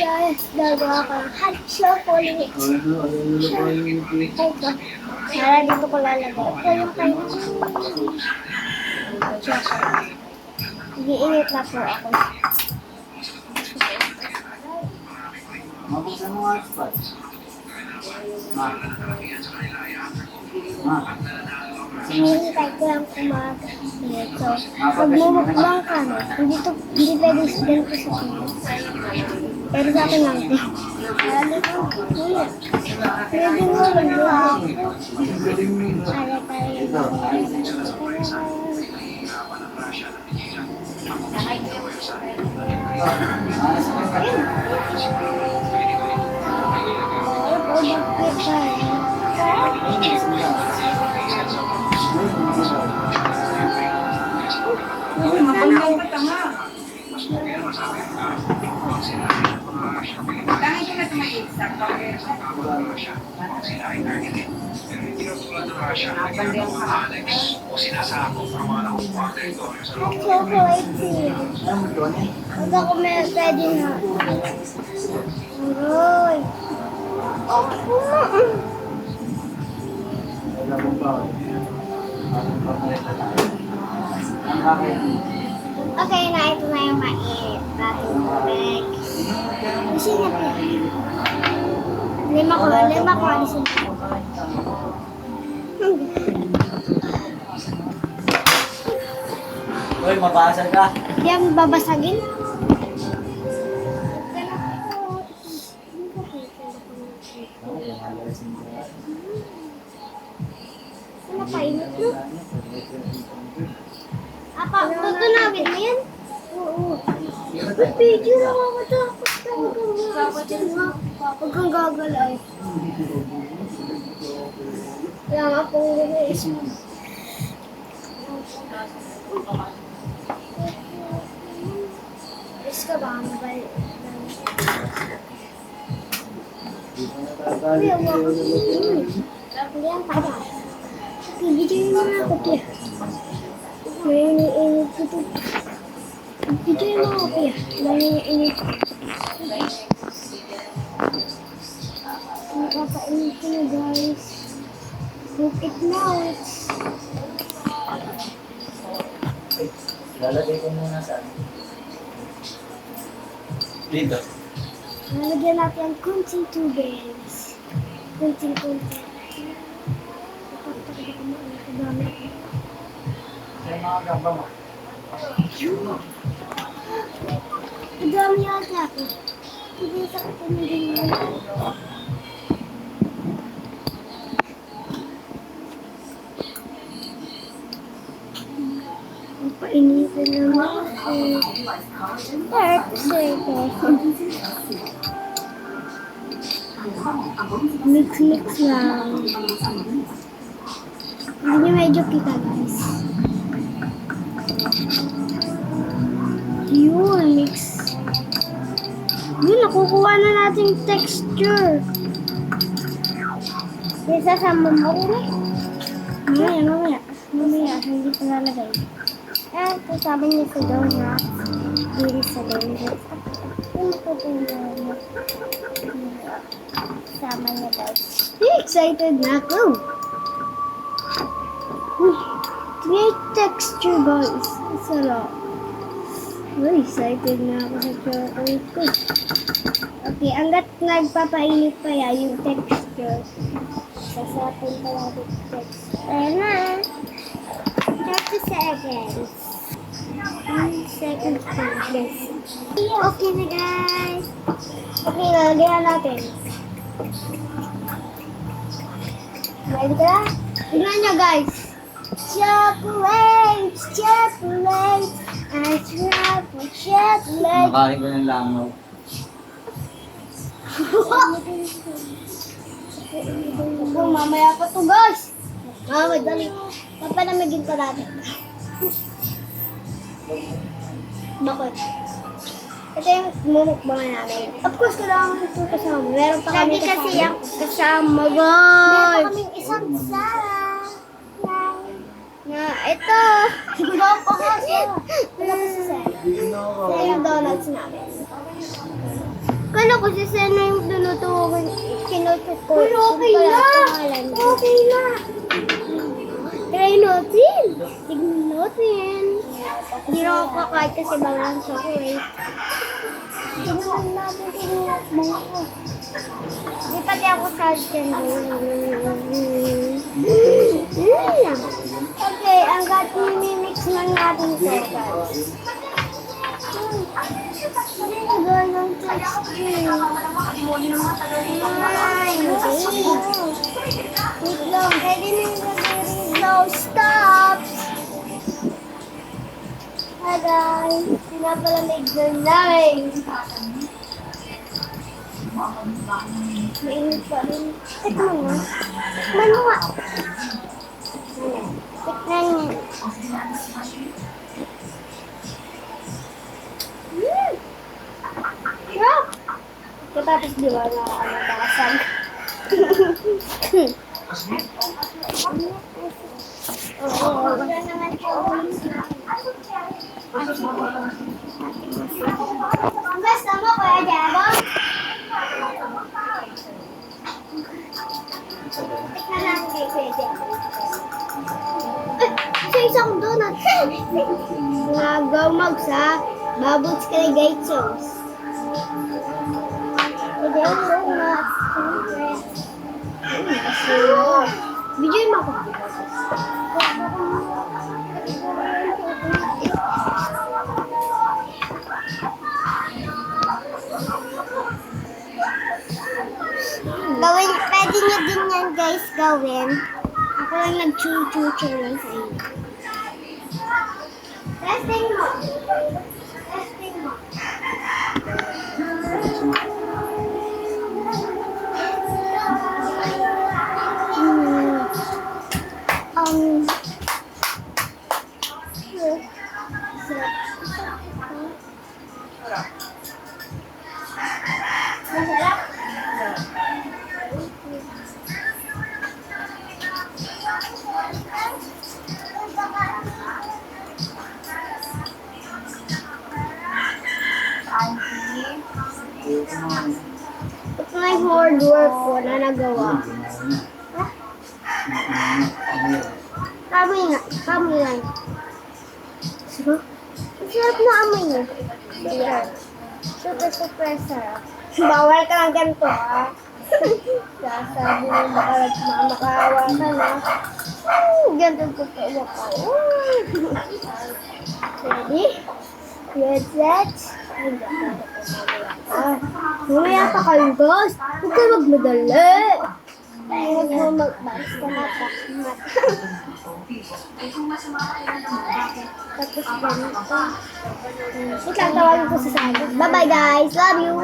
guys, gagawa ko ng hot chocolate. Para dito ko lalagay. Ito yung kayo chocolate. Iinit na po ako. Mabuksan mo nga spot. Hinihintay ko lang kumagat. So, magmumukbang kami. Hindi pwede ganito sa Pinas. Pero sa akin lang ito. Pwede mo rin lang. Mabanggaw ka tanga. Dahil ko na tumalit sa kawin. Huwag ako may pwede na. Aroy. Okay na, ito na yung mainit. Natin tubig. Alisin na po. Lima ko, alisin na. Uy, mabasag ka. Hindi ang babasagin. Ano pa, init mo? Apa, tutunawin mo yan? Oo. Ba't video na ako takot? Huwag kang gagalay. Kaya nga akong gano'n. Alis ka ba? Mabalik. Kuya, huwag ko yun. Kuya, ang taba. Video mo na ako, Kuya. May iniinit ko ito. Video mo ako, Kuya. May iniinit ko. Nakapainit ko na, guys. Hope it melts. Lalagay ko muna sa dito. Nalagyan natin ang kunting tubig. Kunting-kunti. Ipagtakot ko mo. Ang dami ko. Kaya mga gamba mo. Ang dami yata ako. Hindi sa katinigin mo. Painitin naman ako. Mix lang. Hindi niya medyo kita, guys. Yun, mix. Yun, nakukuha na natin yung texture. Isasama mo rin. Mamaya, hindi pa nalagay. Kasama niya sa donuts. Hindi sa donuts. Kasama niya, guys. Excited na ako. Great texture, guys. Sarap. Excited na ako sa chocolate ko. Okay, hanggat nagpapainit pa yan yung texture. Sasapin pa natin yung texture. Ayan na. 30 seconds. 1 second please. Okay na, guys. Okay, lalagyan natin. Ready ka na? Tingnan nyo, guys. Chocolate! Chocolate! I love chocolate! Makain ko ng langaw. Mamaya pa to, guys. Dali. Papalamigin pa natin. Bakit? Ito yung mumukbangan namin. Of course, kailangan ito kasama. Meron pa kami kasama. Kasi yung kasama, guys. Meron pa kaming isang sala. Na, ito. Wala pa kasi. Wala pa si Sarah. Ito yung donuts namin. Kano kasi sana yung tinutukoy, tinutukoy. Pero okay na. Okay na. Try natin. Tignan natin. Hindi na ako kakain kasi bawal ang chocolate. Tignan natin tignan. Di pati ako sa dyan. Okay, ang mimimix lang natin ito, guys. Ganun texture. Ay, hindi. Wait lang, pwede na yung gagawin. No, stop! Hi guys, pinapalamig na namin. Mainit pa rin. Tikman mo. Tikman mo nga. Tikman niya. Sarap! Katapos di ba na basag? Oo. Guys, tama ko ya, Jabon? Tikman natin kay Kuya Jabon. Isang donut. Nagaw magsa. Babuts ka na guys sauce. Today so much. Video mo ako. Gawin, pwede nyo din yan guys gawin. Ako lang nag-chu-chu-chu lang sa inyo. Testing mo. Testing mo. Masarap? Ito na yung hard work ko na nagawa. Kamoy nga. Kamoy lang. Sarap na amoy niya. Ayan. Super sarap. Bawal ka lang ganito, ha? Sasabi mo makaawa ka na. Ganito ko pa uwa ka. Ready? Get set. Mamaya pa kayo, guys. Huwag kayo magmadali. Huwag mo magbasta mata. Tapos ganito. Itatawagin ko sa sagot. Bye-bye, guys. Love you.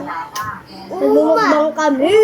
Nagmumukbang kami.